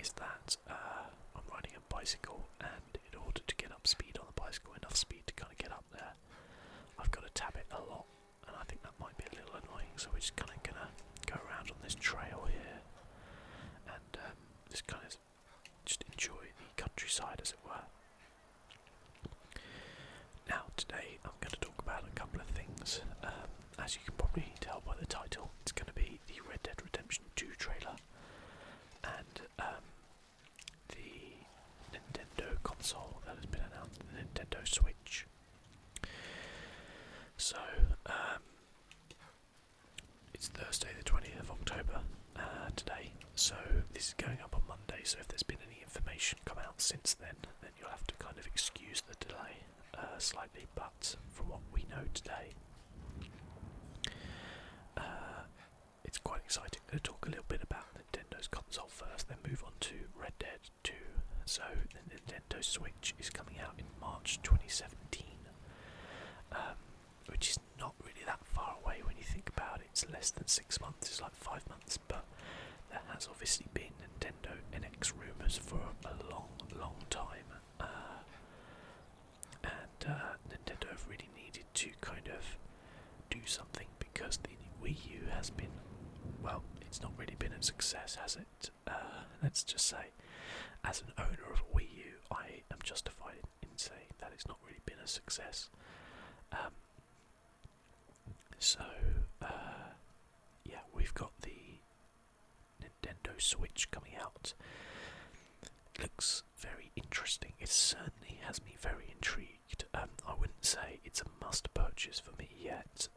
is that I'm riding a bicycle, and in order to get up speed on the bicycle, enough speed to kind of get up there, I've got to tap it a lot, and I think that might be a little annoying, so we're just kind of going to go around on this trail here, and just kind of just enjoy the countryside, as it were. Now, today I'm going to talk about a couple of things. As you can probably tell by the title, it's going to be the Red Dead Redemption 2 trailer, and the Nintendo console that has been announced, the Nintendo Switch. So, it's Thursday the 20th of October today, so this is going up on Monday, so if there's been any information come out since then you'll have to kind of excuse the delay slightly, but from what we know today, it's quite exciting. I'm going to talk a little bit about Nintendo's console first, then move on to Red Dead 2. So the Nintendo Switch is coming out in March 2017, which is not really that far away when you think about it. It's less than 6 months, it's like 5 months, but there has obviously been Nintendo NX rumours for a long, long time, and Nintendo have really needed to kind of do something, because the Wii U has been, well, it's not really been a success, has it? Let's just say, as an owner of a Wii U, I am justified in saying that it's not really been a success. Yeah, we've got the Nintendo Switch coming out. It looks very interesting. It certainly has me very intrigued. I wouldn't say it's a must purchase for me yet.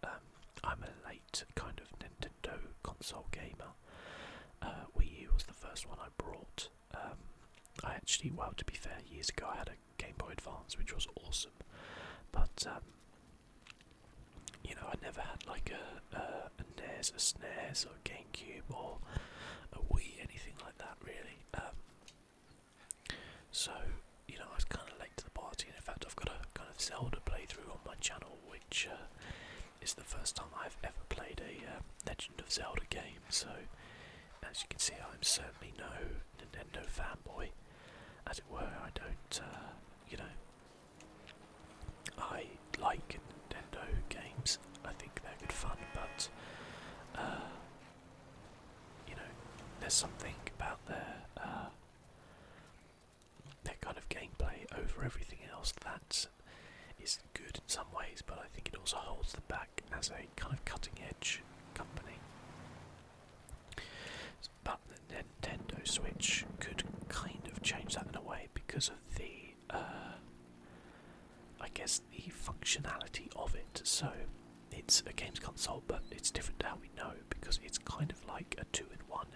I'm a late kind of Nintendo console gamer. Wii U was the first one I brought. I actually, well, to be fair, years ago I had a Game Boy Advance, which was awesome, but you know, I never had like a NES, a SNES, or a GameCube, or a Wii, anything like that really. So, you know, I was kind of late to the party, and in fact I've got a kind of Zelda playthrough on my channel, which is the first time I've ever played a Legend of Zelda game, so as you can see, I'm certainly no Nintendo fanboy, as it were. I don't, you know, I like Nintendo games, I think they're good fun, but, you know, there's something about their kind of gameplay over everything else that is good in some ways, but I think it also holds them back as a kind of cutting edge company. But the Nintendo Switch could kind of change that in a way, because of the I guess the functionality of it. So it's a games console, but it's different to how we know, because it's kind of like a 2-in-1.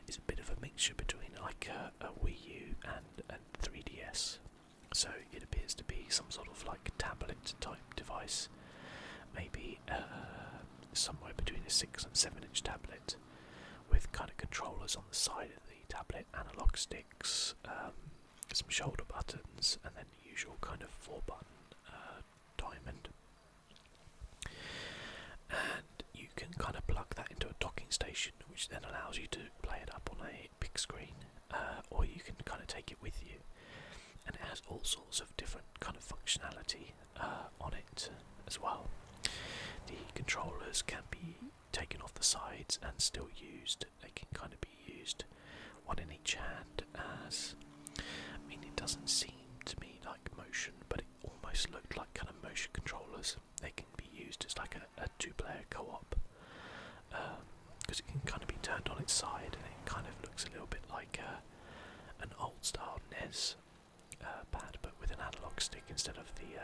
It's a bit of a mixture between like a Wii U and 3DS. So it appears to be some sort of like tablet type device, maybe somewhere between a 6 and 7-inch tablet, with kind of controllers on the side of the tablet, analog sticks, some shoulder buttons, and then the usual kind of 4-button diamond. And you can kind of plug that into a docking station, which then allows you to play it up on a big screen, or you can kind of take it with you. And it has all sorts of different kind of functionality on it as well. The controllers can be taken off the sides and still used. They can kind of be used one in each hand, as, I mean, it doesn't seem to me like motion, but it almost looked like kind of motion controllers. They can be used as like a 2-player co-op, because it can kind of be turned on its side, and it kind of looks a little bit like an old style NES pad, but with an analog stick instead of the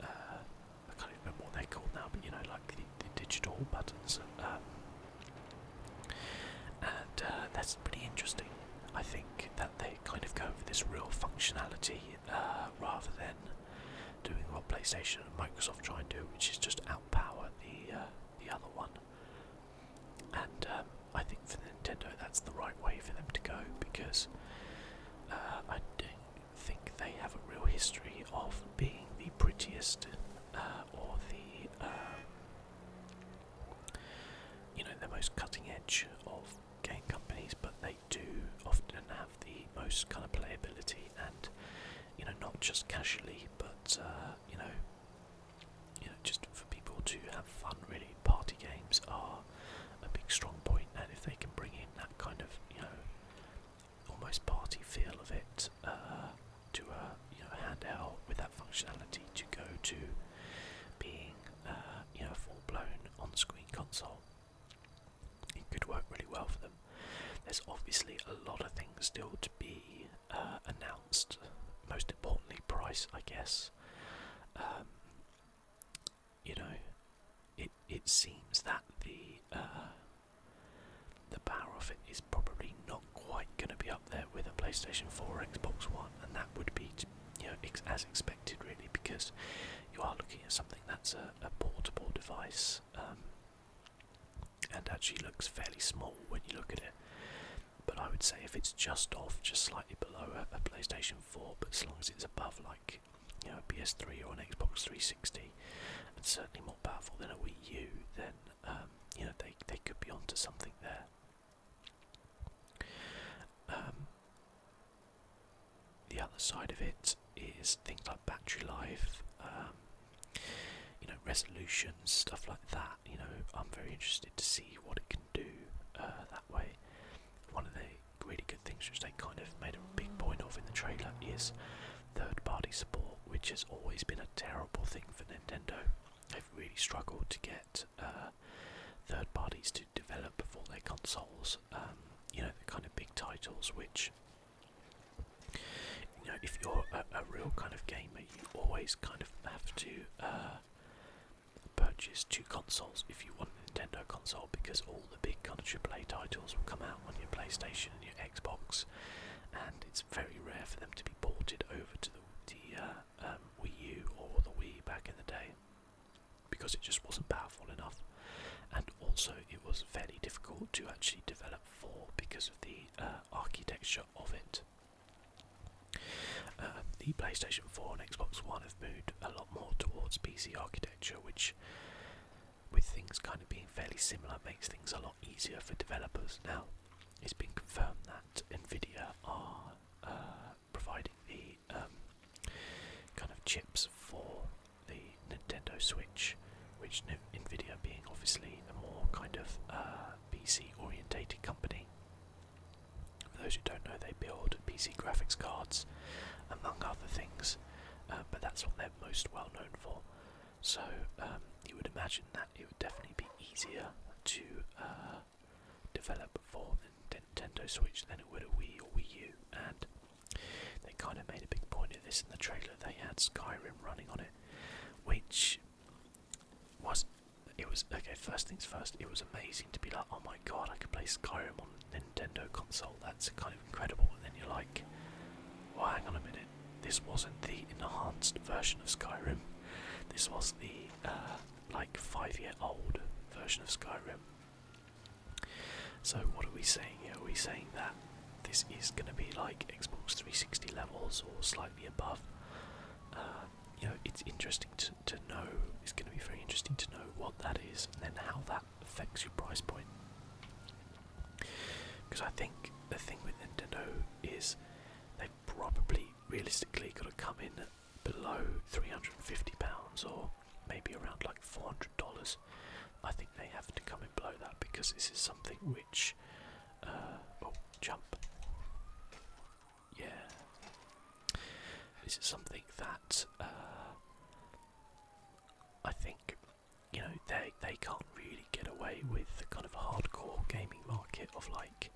I can't even remember what they're called now, but you know, like the digital buttons, and that's pretty interesting. I think that they kind of go for this real functionality rather than doing what PlayStation and Microsoft try and do, which is just outpower the other one. And I think for Nintendo that's the right way for them to go, because I don't think they have a real history of being the prettiest or the you know, the most cutting edge of just casually, but just for people to have fun. Really, party games are a big strong point, and if they can bring in that kind of almost party feel of it to a handheld with that functionality to go to being full blown on screen console, it could work really well for them. There's obviously a lot of things still to be announced. Most importantly, price, I guess. It seems that the power of it is probably not quite going to be up there with a PlayStation 4 or Xbox One, and that would be as expected, really, because you are looking at something that's a portable device, and actually looks fairly small when you look at it. But I would say if it's just slightly below a PlayStation 4, but as long as it's above like a PS3 or an Xbox 360, and certainly more powerful than a Wii U, then they could be onto something there. The other side of it is things like battery life, resolution, stuff like that. I'm very interested to see what it can do that way. One of the really good things which they kind of made a big point of in the trailer is third-party support, which has always been a terrible thing for Nintendo. They've really struggled to get third parties to develop for their consoles. The kind of big titles which, if you're a real kind of gamer, you always kind of have to purchase two consoles if you want a Nintendo console, because all the big kind of AAA titles will come out on your PlayStation and your Xbox, and it's very rare for them to be ported over to the Wii U or the Wii back in the day, because it just wasn't powerful enough, and also it was fairly difficult to actually develop for because of the architecture of it. The PlayStation 4 and Xbox One have moved a lot more towards PC architecture, which, with things kind of being fairly similar, makes things a lot easier for developers. Now, it's been confirmed that Nvidia are providing the kind of chips for the Nintendo Switch, which Nvidia being obviously a more kind of PC orientated company. For those who don't know, they build PC graphics cards, among other things, but that's what they're most well known for. So you would imagine that it would definitely be easier to develop for the Nintendo Switch than it would a Wii or Wii U, and they kind of made a big point of this in the trailer. They had Skyrim running on it, which was okay. First things first, it was amazing to be like, oh my god, I could play Skyrim on Nintendo console. That's kind of incredible. And then you're like, well, hang on a minute. This wasn't the enhanced version of Skyrim. This was the 5-year-old version of Skyrim. So what are we saying here? Are we saying that this is going to be like Xbox 360 levels or slightly above? It's interesting to know. It's going to be very interesting to know what that is, and then how that affects your price point. Because I think the thing with Nintendo is they've probably realistically got to come in below £350 or maybe around like $400. I think they have to come in below that, because this is something which jump. Yeah. This is something that I think they can't really get away with the kind of hardcore gaming market of like,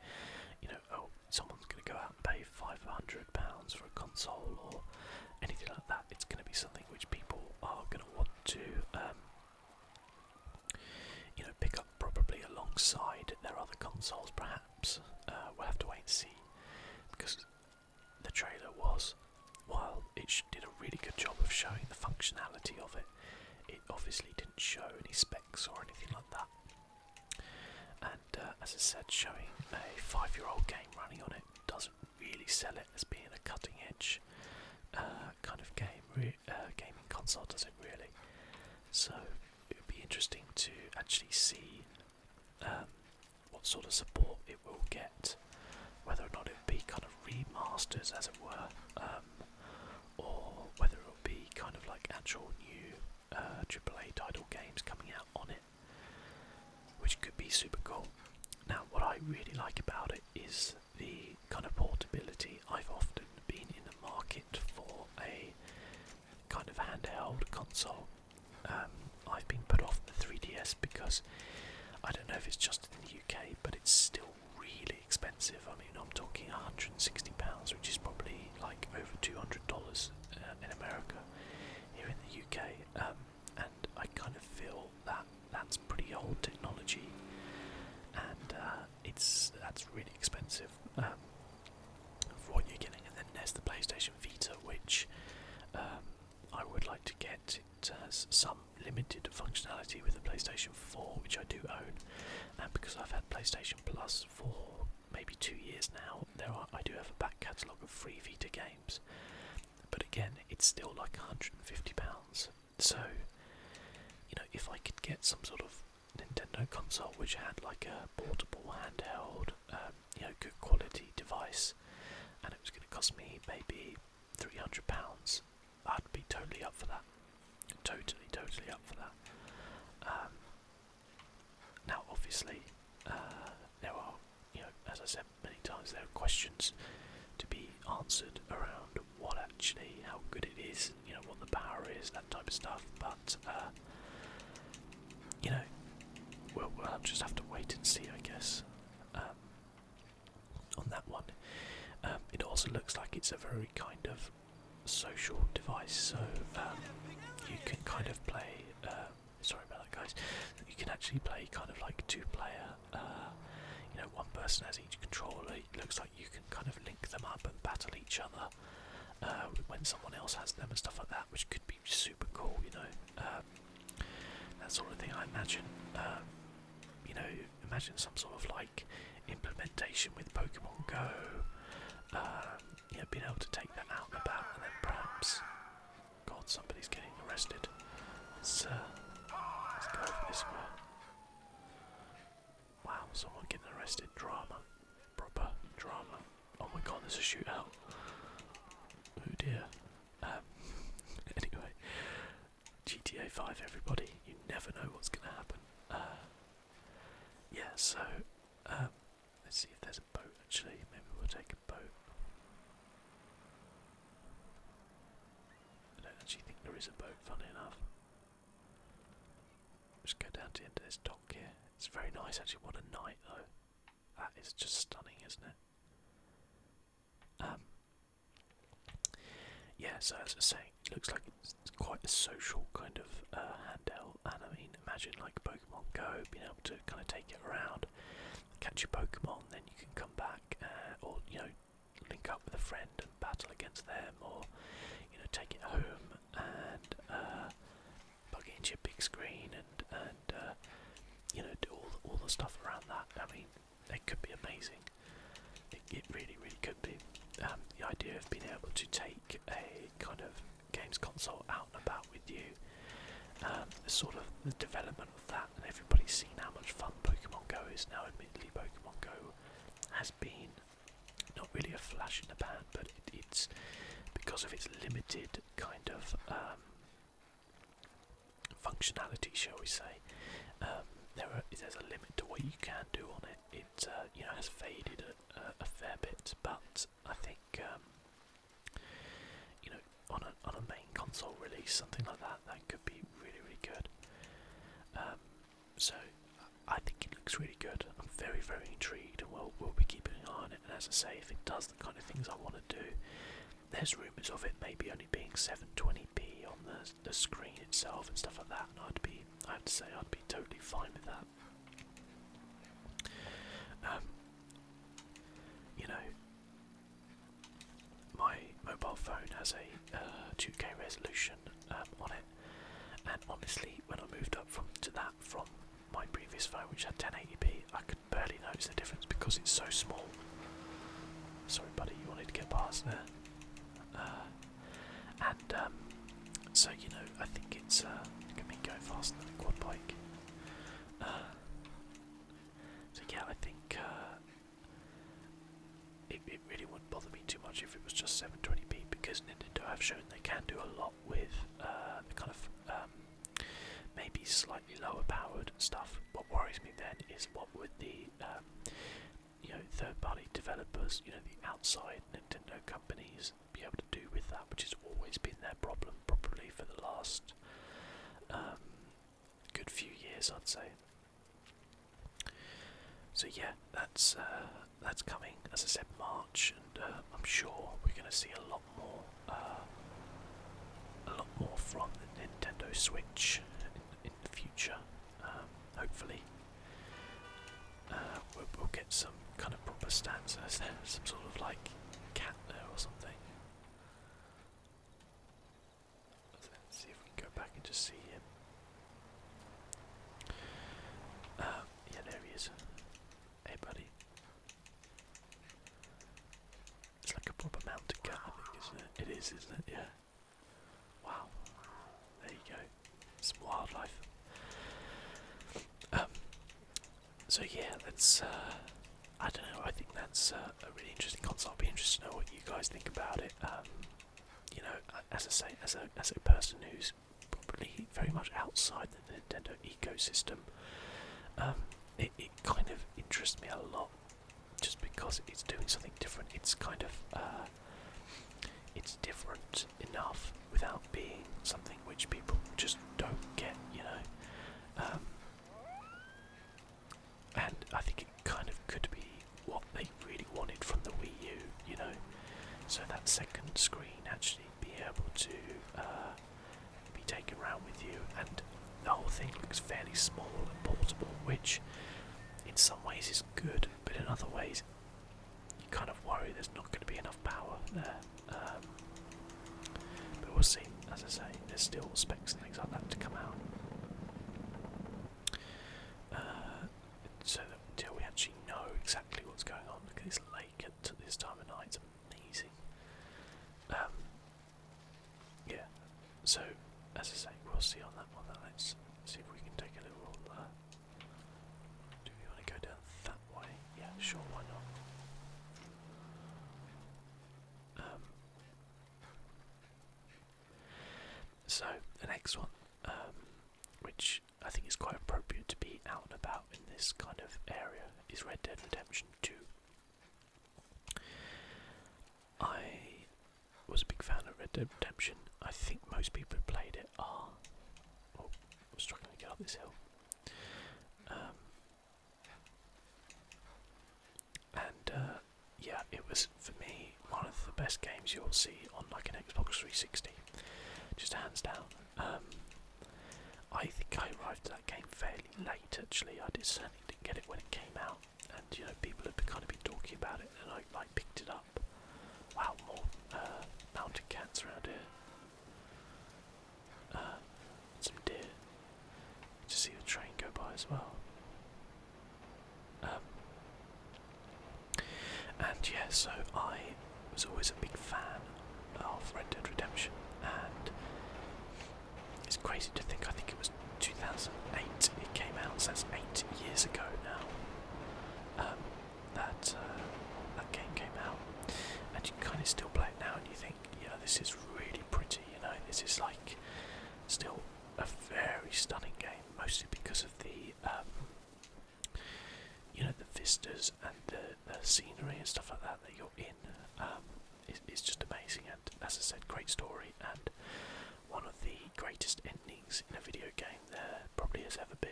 someone's going to go out and pay £500 for a console or anything like that. It's going to be something which people are going to want to pick up probably alongside their other consoles, perhaps. We'll have to wait and see, because the trailer was, while it did a really good job of showing the functionality of it, it obviously didn't show any specs or anything like that. And as I said, showing a 5-year-old game running on it doesn't really sell it as being a cutting-edge kind of gaming console, does it really? So it would be interesting to actually see what sort of support it will get, whether or not it would be kind of remasters, as it were, or kind of like actual new AAA title games coming out on it, which could be super cool. Now, what I really like about it is the kind of portability. I've often been in the market for a kind of handheld console. I've been put off the 3DS because I don't know if it's just in the UK, but it's still really expensive. I mean, I'm talking £160, which is probably like over $200 in America. Here in the UK, and I kind of feel that that's pretty old technology, and that's really expensive for what you're getting. And then there's the PlayStation Vita, which I would like to get. It has some limited functionality with the PlayStation 4, which I do own, and because I've had PlayStation Plus for maybe 2 years now, I do have a back catalogue of free Vita games. But again, it's still like £150. So, you know, if I could get some sort of Nintendo console which had like a portable handheld, good quality device, and it was going to cost me maybe £300, I'd be totally up for that. Totally up for that. Now, obviously, there are, as I said many times, there are questions to be answered around what actually, how good it is, what the power is, that type of stuff. But we'll just have to wait and see, I guess. On that one, it also looks like it's a very kind of social device, so you can kind of play. Sorry about that, guys. You can actually play kind of like two-player. One person has each controller. It looks like you can kind of link them up and battle each other when someone else has them and stuff like that, which could be super cool. That sort of thing. I imagine. Imagine some sort of like implementation with Pokemon Go. Being able to take that out and about, and then perhaps, God, somebody's getting arrested. Let's go over this way. Wow, someone getting arrested. Drama. Proper drama. Oh my God, there's a shootout. Oh dear. Anyway, GTA 5, everybody. You never know what's going to happen. Yeah, so, let's see if there's a boat, actually. Maybe we'll take a boat. I don't actually think there is a boat, funny enough. Just go down to the end of this dock here. It's very nice, actually. What a night, though. That is just stunning, isn't it? Yeah, so as I was saying, it looks like it's quite a social kind of handheld. And I mean, imagine like Pokemon Go, being able to kind of take it around, catch your Pokemon, then you can come back, or link up with a friend and battle against them, or take it home and plug it into your big screen and do all the stuff around that. I mean, it could be amazing. It really, really could be. The idea of being able to take a kind of games console out and about with you, the sort of the development of that, and everybody's seen how much fun Pokemon Go is now. Admittedly, Pokemon Go has been not really a flash in the pan, but it's because of its limited kind of functionality, shall we say. There's a limit to what you can do on it. It has faded a fair bit, but I think on a main console release, something like that could be really, really good. So I think it looks really good. I'm very, very intrigued, and we'll be keeping an eye on it. And as I say, if it does the kind of things I want to do, there's rumours of it maybe only being 720p on the screen itself and stuff like that, and I have to say I'd be totally fine with that. My mobile phone has a 2K resolution on it, and honestly, when I moved up from my previous phone, which had 1080p, I could barely notice the difference because it's so small. Sorry, buddy, you wanted to get past there. So I think it's look at me going faster than a quad bike. So yeah, I think it really wouldn't bother me too much if it was just 720p, because Nintendo have shown they can do a lot with the kind of maybe slightly lower powered stuff. What worries me then is what would the third-party developers, the outside Nintendo companies, be able to do with that, which has always been their problem, probably for the last good few years, I'd say. So yeah, that's coming, as I said, March, and I'm sure we're going to see a lot more from the Nintendo Switch in the future. Hopefully, we'll get some kind of proper stats. Is there some sort of like cat there or something? Let's see if we can go back and just see him. Yeah, there he is. Hey, buddy. It's like a proper mountain cat, I think, isn't it? It is, isn't it? Yeah. Wow. There you go. Some wildlife. So yeah, that's. I don't know. I think that's a really interesting console. I'll be interested to know what you guys think about it. As I say, as a person who's probably very much outside the Nintendo ecosystem, it kind of interests me a lot, just because it's doing something different. It's kind of it's different enough without being something which people just don't get, and I think it kind of could be what they really wanted from the Wii U, so that second screen actually be able to be taken around with you, and the whole thing looks fairly small and portable, which in some ways is good, but in other ways you kind of worry there's not going to be enough power there. But we'll see. As I say, there's still specs and things like that to come out. So that until we actually know exactly what's going on, look at this lake at this time of night, it's amazing. Yeah, so as I say, we'll see on that one. Let's see if we can take a little. Do we want to go down that way? Yeah, sure, why not? So the next one, which I think is quite appropriate to be out and about in this kind of area, is Red Dead Redemption 2. I was a big fan of Red Dead Redemption. I think most people who played it are. Oh, I'm struggling to get up this hill. Yeah, it was for me one of the best games you'll see on like an Xbox 360, just hands down. I think I arrived at that game fairly late. Actually, I certainly didn't get it when it came out, and people had kind of been talking about it, and I picked it up. Wow, more mountain cats around here. Some deer. Just see the train go by as well. And yeah, so I was always a big fan of Red Dead Redemption, and it's crazy to think, I think it was 2008 it came out, so that's 8 years ago now, that game came out, and you kind of still play it now and you think, this is really pretty, this is like still a very stunning game, mostly because of the the vistas and the scenery and stuff like that you're in. It's just amazing, and as I said, great story, and one of the greatest endings in a video game there probably has ever been.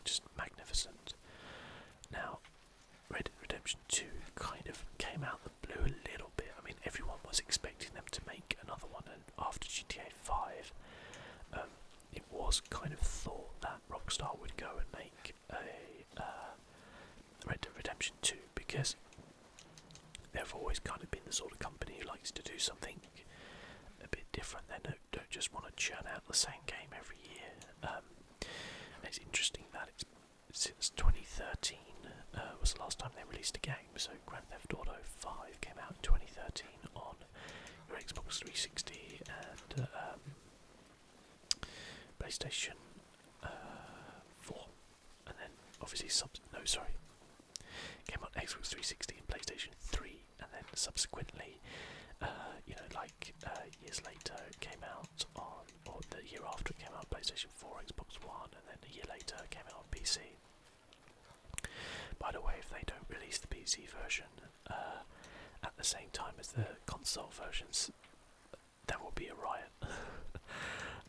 Just magnificent. Now, Red Dead Redemption 2 kind of came out the blue a little bit. I mean, everyone was expecting them to make another one, and after GTA 5, it was kind of thought that Rockstar would go and make a Red Dead Redemption 2, because they've always kind of been the sort of company who likes to do something a bit different. They don't just want to churn out the same game every year. And it's interesting that since 2013 was the last time they released a game. So Grand Theft Auto 5 came out in 2013 on your Xbox 360 and PlayStation 4, and then obviously came on Xbox 360 and PlayStation 3, and then subsequently, years later, it came out on, or the year after it came out on PlayStation 4, Xbox One, and then a year later it came out on PC. By the way, if they don't release the PC version at the same time as the console versions, there will be a riot.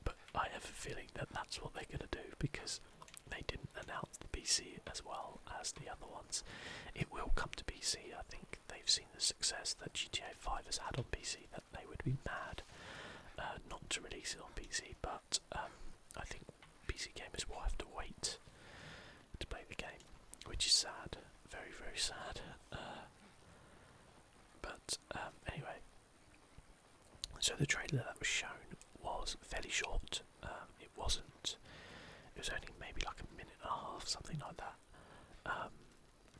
But I have a feeling that that's what they're going to do, because they didn't announce the PC as well as the other ones. It will come to PC. I think they've seen the success that GTA 5 has had on PC, that they would be mad not to release it on PC, but I think PC gamers will have to wait to play the game, which is sad, very, very sad. But anyway, so the trailer that was shown was fairly short. It was only maybe like a minute and a half, something like that.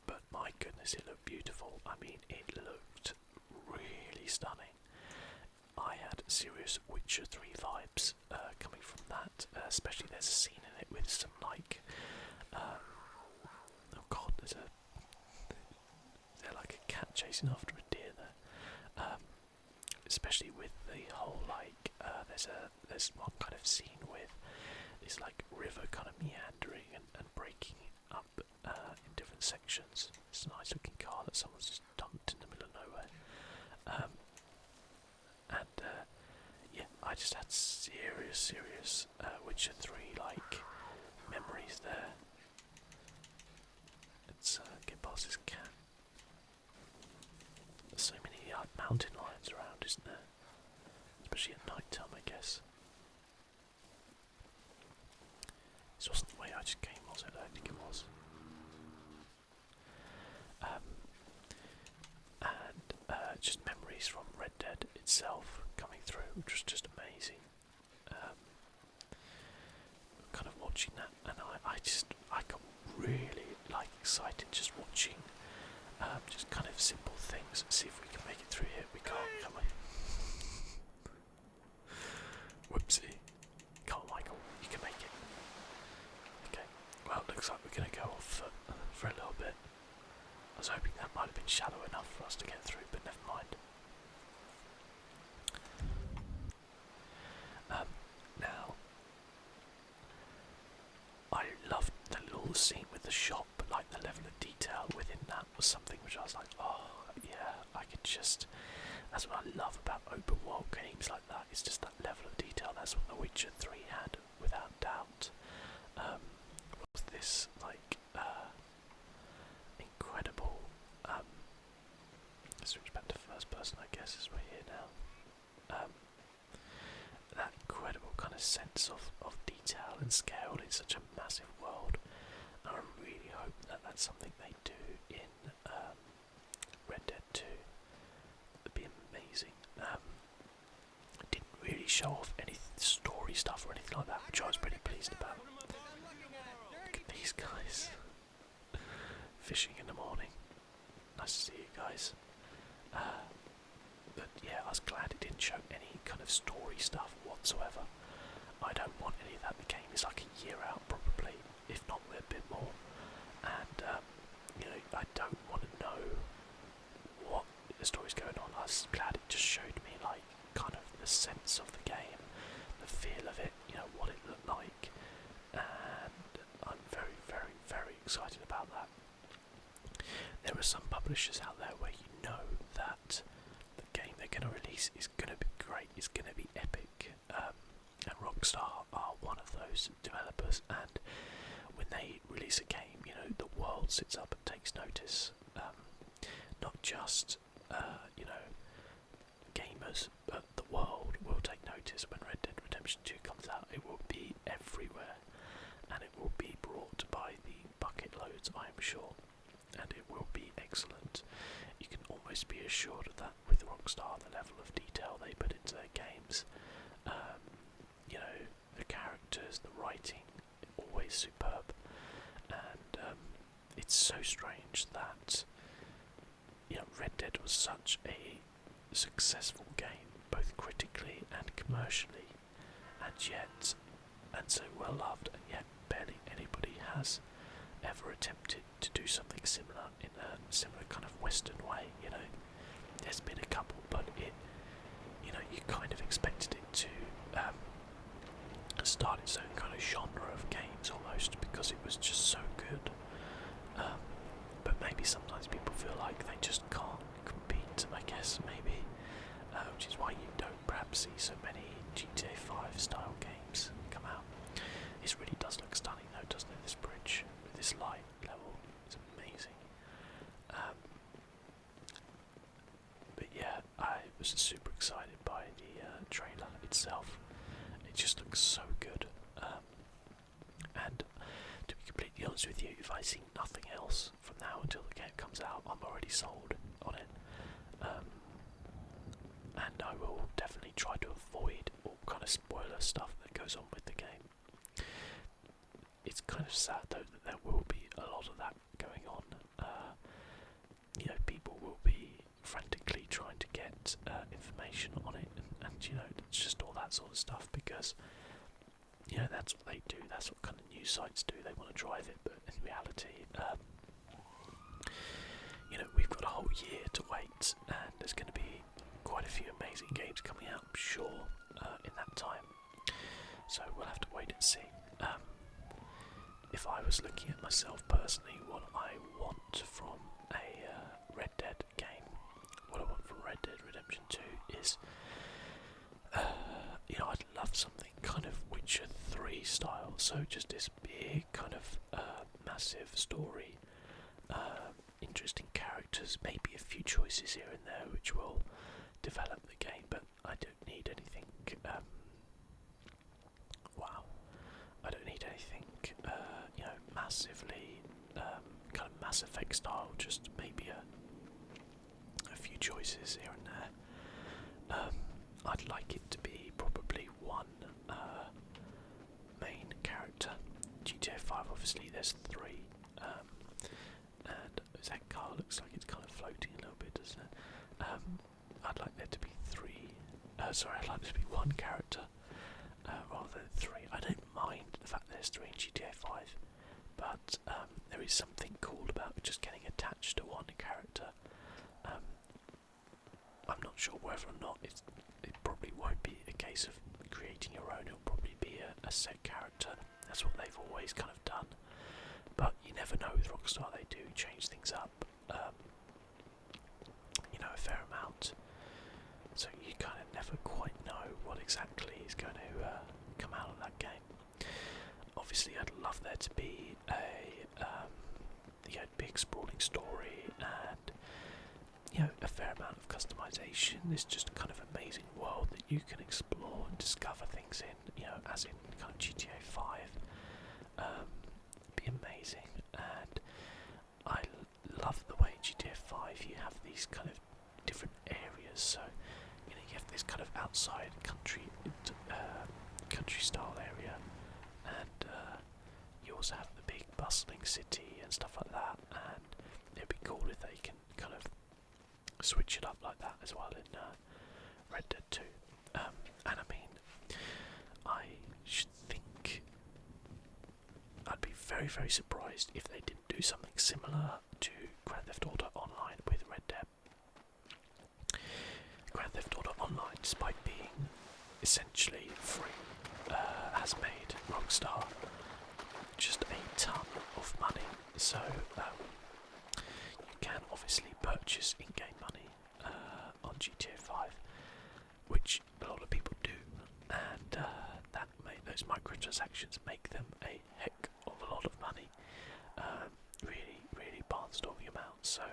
But my goodness, it looked beautiful. I mean, it looked really stunning. I had serious Witcher 3 vibes coming from that, especially there's a scene in it with some oh god, there's like a cat chasing after a deer there. Especially with the whole there's one kind of scene with this like river kind of meandering and breaking up in different sections. It's a nice looking car that someone's just dumped in the middle of nowhere. Yeah, I just had serious Witcher 3 like memories there. Let's get past this cat. There's so many mountain lions around, isn't there? Especially at night time, I guess. This wasn't the way I just came, was it? I don't think it was. And just memories from Red Dead itself coming through, which was just amazing. Kind of watching that, and I got really like excited just watching just kind of simple things. Let's see if we can make it through here. We can't, can we? Whoopsie. Come on, Michael, you can make it. Okay, well, it looks like we're going to go off for a little bit. I was hoping that might have been shallow enough for us to get through, but never mind. Now, I loved the little scene with the shop, but like the level of detail within that was something which I was like, oh yeah, that's what I love about open world games like that. It's just that level of detail. That's what The Witcher 3 had, without doubt. Was this like incredible? Let's switch back to first person, I guess, as we're here now. That incredible kind of sense of detail and scale in such a massive world. And I really hope that that's something they do in Red Dead 2. It'd be amazing. It didn't really show off any story stuff or anything like that, which I was pretty pleased about. Look at these guys fishing in the morning. Nice to see you guys. But yeah, I was glad it didn't show any kind of story stuff whatsoever. I don't want any of that. The game is like a year out probably, if not a bit more. And I don't want to know what the story's going on. I was glad it just showed me like kind of the sense of the game, the feel of it, what it looked like, and I'm very, very, very excited about that. There are some publishers out there where you know that the game they're going to release is going to be great, it's going to be epic, and Rockstar are one of those developers, and when they release a game, the world sits up and takes notice. Not just gamers, but the world will take notice when Red Dead Redemption 2 comes out. It will be everywhere, and it will be brought by the bucket loads, I am sure, and it will be excellent. You can almost be assured of that with Rockstar, the level of detail they put into their games. The characters, the writing, always superb, and it's so strange that Red Dead was such a successful game, both critically and commercially, and so well loved, and yet barely anybody has ever attempted to do something similar in a similar kind of Western way. There's been a couple, but you kind of expected it to start its own kind of genre of games almost, because it was just so good. But maybe sometimes people feel like they just can't compete, I guess, maybe, which is why you don't perhaps see so many GTA 5 style games come out. It really does look stunning though, doesn't it, this bridge, with this light level, it's amazing. But yeah, I was super excited by the trailer itself. It just looks so good. And to be completely honest with you, if I see nothing else from now until the game comes out, I'm already sold on it. And I will definitely try to avoid all kind of spoiler stuff that goes on with the game. It's kind of sad though that there will be a lot of that going on. People will be frantically trying to get information on it, and it's just all that sort of stuff, because that's what they do, that's what kind of news sites do, they want to drive it, but in reality, we've got a whole year to wait, and there's going to be quite a few amazing games coming out, I'm sure, in that time, so we'll have to wait and see. If I was looking at myself personally, what I want from a Red Dead game, what I want from Red Dead Redemption 2 is, I'd love something kind of Witcher 3 style, so just this big kind of massive story, interesting characters, maybe a few choices here and there which will develop the game, but I don't need anything, I don't need anything, massively, kind of Mass Effect style, just maybe a few choices here and there. I'd like it to be probably one main character. GTA 5, obviously, there's 3, and that car looks like it's kind of floating a little bit, doesn't it? I'd like there to be 3. I'd like there to be one character rather than 3. I don't mind the fact there's 3 in GTA 5, but there is something cool about just getting attached to one character. I'm not sure whether or not it probably won't be a case of creating your own, it'll probably be a set character. That's what they've always kind of done, but you never know with Rockstar, they do change things up, a fair amount, so you kind of never quite know what exactly is going to come out of that game. Obviously I'd love there to be a big sprawling story and a fair amount of customization. There's just a kind of amazing world that you can explore and discover things in, as in kind of GTA 5. Be amazing, and I love the way in GTA 5 you have these kind of different areas, so you have this kind of outside country style area, and you also have the big bustling city and stuff like that, and it'd be cool if they can kind of switch it up like that as well in Red Dead 2. And I mean, I should think I'd be very, very surprised if they didn't do something similar to Grand Theft Auto Online with Red Dead. Grand Theft Auto Online, despite being essentially free, has made Rockstar just a ton of money. So you can obviously purchase in-game money on GTA 5, which a lot of people do, and those microtransactions make them a heck of a lot of money. Really, really barnstorming amounts. So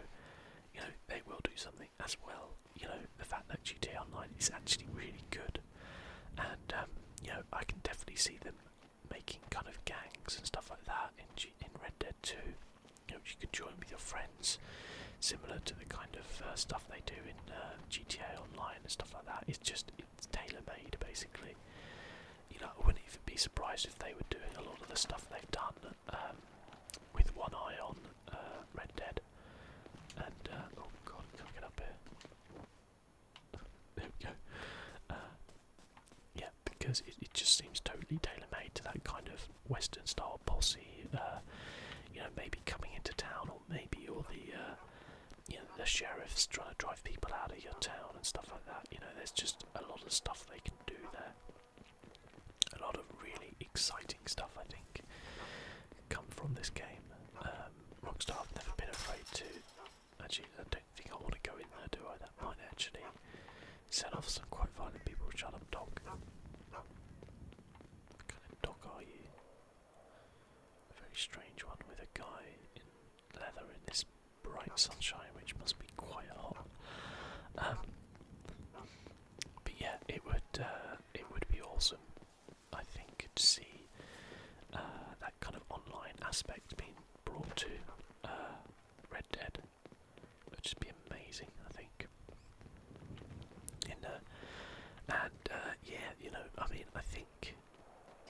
they will do something as well. The fact that GTA Online is actually really good, and I can definitely see them making kind of gangs and stuff like that in Red Dead 2, which you could join with your friends, similar to the kind of stuff they do in GTA Online and stuff like that. It's tailor-made, basically. I wouldn't even be surprised if they were doing a lot of the stuff they've done with one eye on Red Dead. And oh god, can I get up here? There we go. Yeah, because it just seems totally tailor-made to that kind of Western style posse, maybe coming into town, or maybe you're the sheriff's trying to drive people out of your town and stuff like that. There's just a lot of stuff they can do there. A lot of really exciting stuff, I think, come from this game. Rockstar have never been afraid to. Actually, I don't think I want to go in there, do I? That might actually set off some quite violent people. Shut up, dog. What kind of dog are you? A very strange one with a guy in leather in this bright sunshine, which must be quite hot. But yeah, it would be awesome, I think, to see that kind of online aspect being brought to Red Dead. It would just be amazing, I think. I think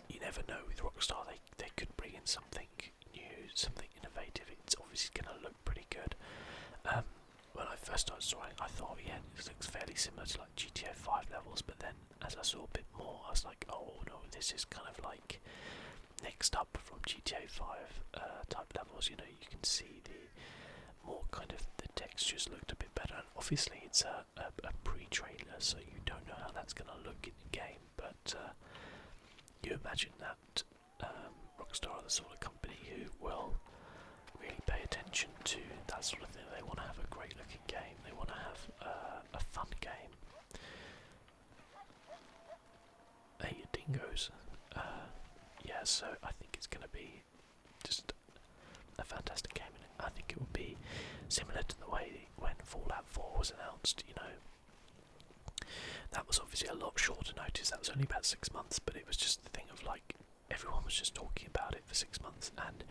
you never know with Rockstar. They could bring in something new, something innovative. It's obviously going to look pretty good. When I first started drawing, I thought, yeah, this looks fairly similar to like GTA 5 levels, but then as I saw a bit more, I was like, oh no, this is kind of like next up from GTA 5 type levels. You can see the more kind of the textures looked a bit better, and obviously it's a pre-trailer, so you don't know how that's going to look in the game, but you imagine that Rockstar are the sort of company who will really pay attention to that sort of thing. They want to have a great looking game, they want to have a fun game. Hey, dingoes. Yeah, so I think it's going to be just a fantastic game, and I think it will be similar to the way when Fallout 4 was announced. That was obviously a lot shorter notice. That was only about 6 months, but it was just the thing of like everyone was just talking about it for 6 months, and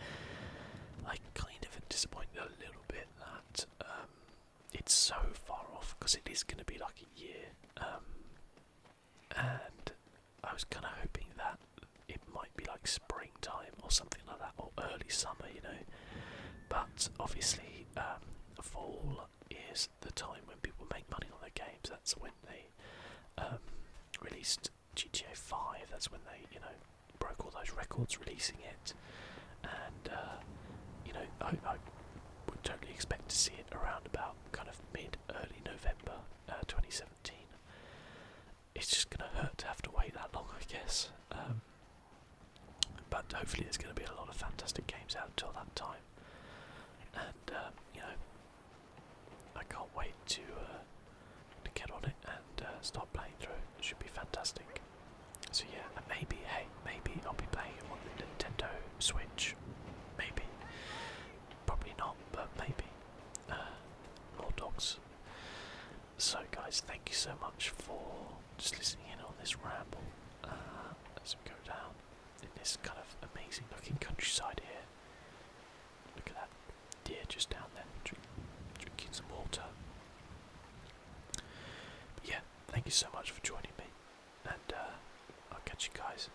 I kind of am disappointed a little bit that it's so far off, because it is going to be like a year, and I was kind of hoping that it might be like springtime or something like that, or early summer, but obviously fall is the time when people make money on their games. That's when they released GTA 5, that's when they broke all those records releasing it, and I would totally expect to see it around about kind of early November 2017. It's just going to hurt to have to wait that long, I guess. But hopefully there's going to be a lot of fantastic games out until that time. And, I can't wait to get on it and start playing through it. It should be fantastic. So yeah, and maybe I'll be playing it on the Nintendo Switch. Maybe. Probably not, but maybe. More dogs. So guys, thank you so much for just listening in on this ramble as we go down in this kind of amazing looking countryside here. Look at that deer just down there drinking some water. But yeah, thank you so much for joining me, and I'll catch you guys